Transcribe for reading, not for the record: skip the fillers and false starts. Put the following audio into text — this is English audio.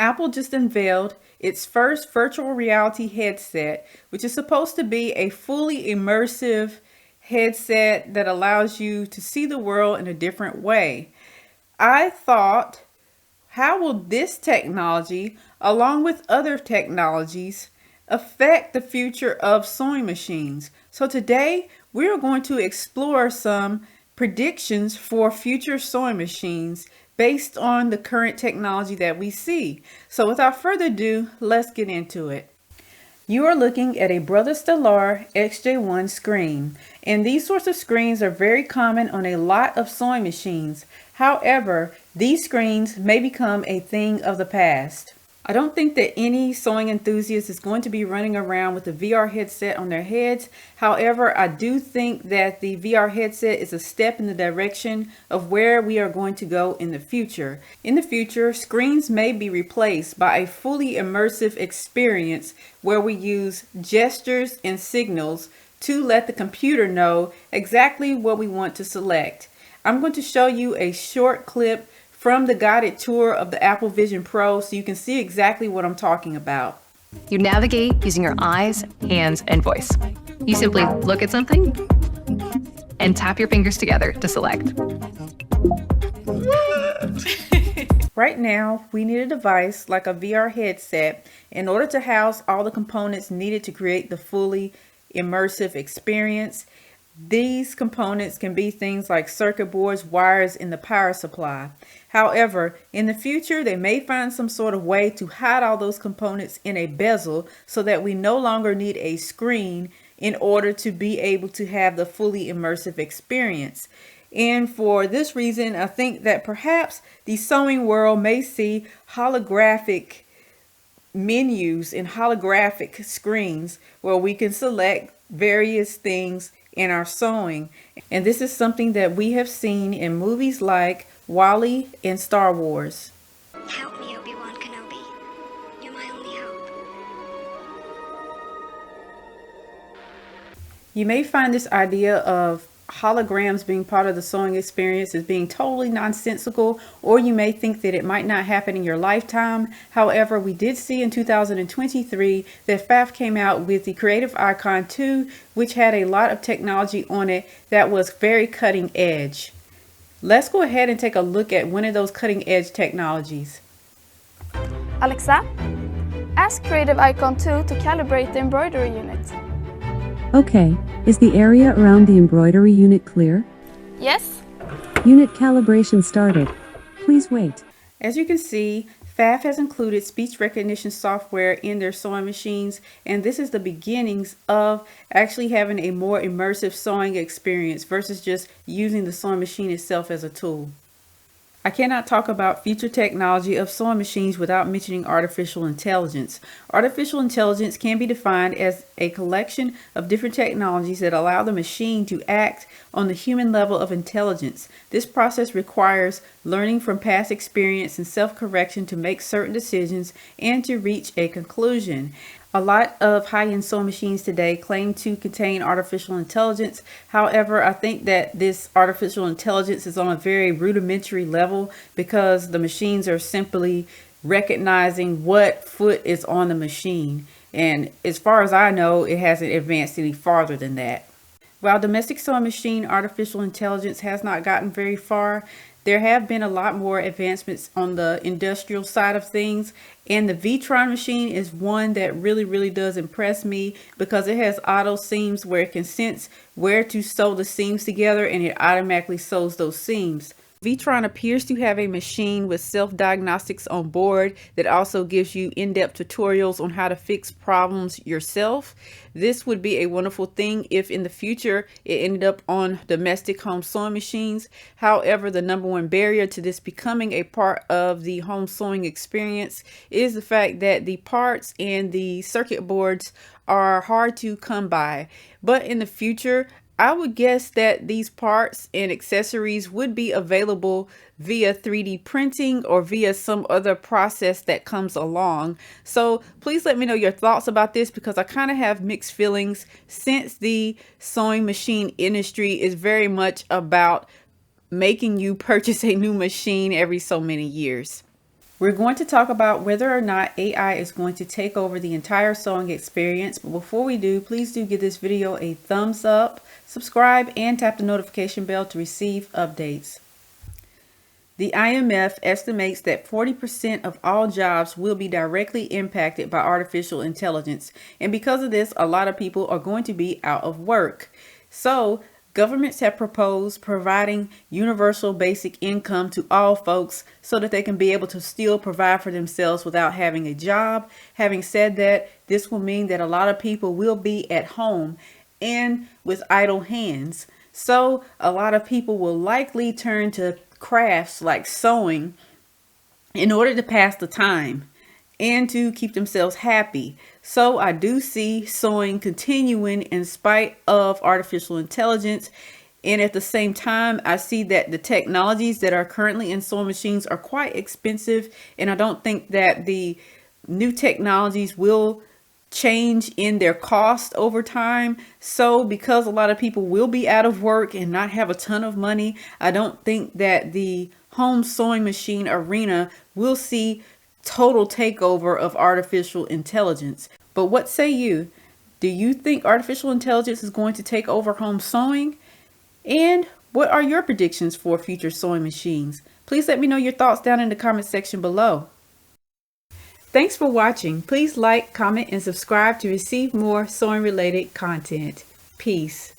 Apple just unveiled its first virtual reality headset, which is supposed to be a fully immersive headset that allows you to see the world in a different way. I thought, how will this technology, along with other technologies, affect the future of sewing machines? So today, we're going to explore some predictions for future sewing machines based on the current technology that we see. So without further ado, let's get into it. You are looking at a Brother Stellar XJ1 screen, and these sorts of screens are very common on a lot of sewing machines. However, these screens may become a thing of the past. I don't think that any sewing enthusiast is going to be running around with a VR headset on their heads. However, I do think that the VR headset is a step in the direction of where we are going to go in the future. In the future, screens may be replaced by a fully immersive experience where we use gestures and signals to let the computer know exactly what we want to select. I'm going to show you a short clip from the guided tour of the Apple Vision Pro so you can see exactly what I'm talking about. You navigate using your eyes, hands, and voice. You simply look at something and tap your fingers together to select. Right now, we need a device like a VR headset in order to house all the components needed to create the fully immersive experience. These components can be things like circuit boards, wires, and the power supply. However, in the future, they may find some sort of way to hide all those components in a bezel so that we no longer need a screen in order to be able to have the fully immersive experience. And for this reason, I think that perhaps the sewing world may see holographic menus and holographic screens where we can select various things in our sewing. And this is something that we have seen in movies like Wall-E and Star Wars. Help me, Obi-Wan Kenobi. You're my only hope. You may find this idea of holograms being part of the sewing experience as being totally nonsensical, or you may think that it might not happen in your lifetime. However, we did see in 2023 that FAF came out with the Creative Icon 2, which had a lot of technology on it that was very cutting edge. Let's go ahead and take a look at one of those cutting edge technologies. Alexa, ask Creative Icon 2 to calibrate the embroidery unit. Okay, is the area around the embroidery unit clear? Yes? Unit calibration started. Please wait. As you can see, FAF has included speech recognition software in their sewing machines, and this is the beginnings of actually having a more immersive sewing experience versus just using the sewing machine itself as a tool. I cannot talk about future technology of sewing machines without mentioning artificial intelligence. Artificial intelligence can be defined as a collection of different technologies that allow the machine to act on the human level of intelligence. This process requires learning from past experience and self-correction to make certain decisions and to reach a conclusion. A lot of high-end sewing machines today claim to contain artificial intelligence. However, I think that this artificial intelligence is on a very rudimentary level because the machines are simply recognizing what foot is on the machine. And as far as I know, it hasn't advanced any farther than that. While domestic sewing machine artificial intelligence has not gotten very far, there have been a lot more advancements on the industrial side of things, and the Vitron machine is one that really does impress me because it has auto seams where it can sense where to sew the seams together and it automatically sews those seams. Vitron appears to have a machine with self-diagnostics on board that also gives you in-depth tutorials on how to fix problems yourself. This would be a wonderful thing if in the future it ended up on domestic home sewing machines. However, the number one barrier to this becoming a part of the home sewing experience is the fact that the parts and the circuit boards are hard to come by. But in the future, I would guess that these parts and accessories would be available via 3D printing or via some other process that comes along. So please let me know your thoughts about this because I kind of have mixed feelings since the sewing machine industry is very much about making you purchase a new machine every so many years. We're going to talk about whether or not AI is going to take over the entire sewing experience. But before we do, please do give this video a thumbs up, subscribe, and tap the notification bell to receive updates. The IMF estimates that 40% of all jobs will be directly impacted by artificial intelligence. And because of this, a lot of people are going to be out of work. So governments have proposed providing universal basic income to all folks so that they can be able to still provide for themselves without having a job. Having said that, this will mean that a lot of people will be at home and with idle hands. So a lot of people will likely turn to crafts like sewing in order to pass the time and to keep themselves happy. So I do see sewing continuing in spite of artificial intelligence. And at the same time, I see that the technologies that are currently in sewing machines are quite expensive. And I don't think that the new technologies will change in their cost over time. So because a lot of people will be out of work and not have a ton of money, I don't think that the home sewing machine arena will see total takeover of artificial intelligence. But what say you? Do you think artificial intelligence is going to take over home sewing? And what are your predictions for future sewing machines? Please let me know your thoughts down in the comment section below. Thanks for watching. Please like, comment, and subscribe to receive more sewing related content. Peace.